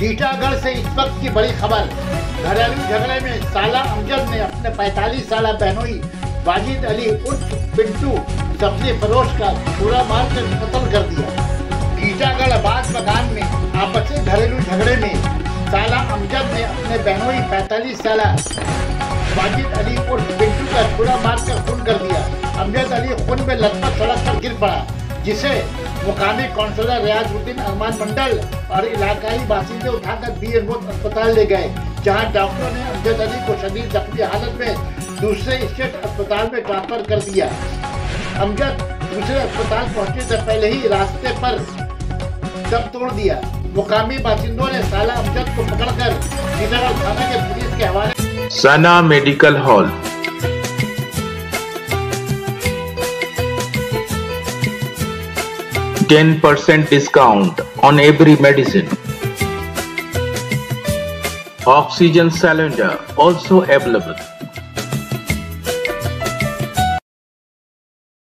टीटागढ़ से इस वक्त की बड़ी खबर। घरेलू झगड़े में साला अमजद ने अपने 45 साला बहनोई वाजिद अली उर्फ पिंटू सब्जी फरोश का पूरा मारकर कत्ल कर दिया। टीटागढ़ आबाद मकान में आपसी घरेलू झगड़े में साला अमजद ने अपने बहनोई 45 साला वाजिद अली उर्फ पिंटू का छुरा मारकर खून कर दिया। अमजद अली खून में लथपथ सड़क पर गिर पड़ा, जिसे मुकामी काउंसलर रियाजुद्दीन अरमान मंडल और इलाकाई बासिंदे उठाकर बीएमओ अस्पताल ले गए, जहां डॉक्टरों ने अमजद अली को शदीद जख्मी हालत में दूसरे स्टेट अस्पताल में ट्रांसफर कर दिया। अमजद दूसरे अस्पताल पहुंचने से पहले ही रास्ते पर दम तोड़ दिया। मुकामी बासिंदों ने साला अमजद को पकड़कर टीटागढ़ थाना के पुलिस के हवाले। सना medical hall 10% discount on every medicine. Oxygen cylinder also available.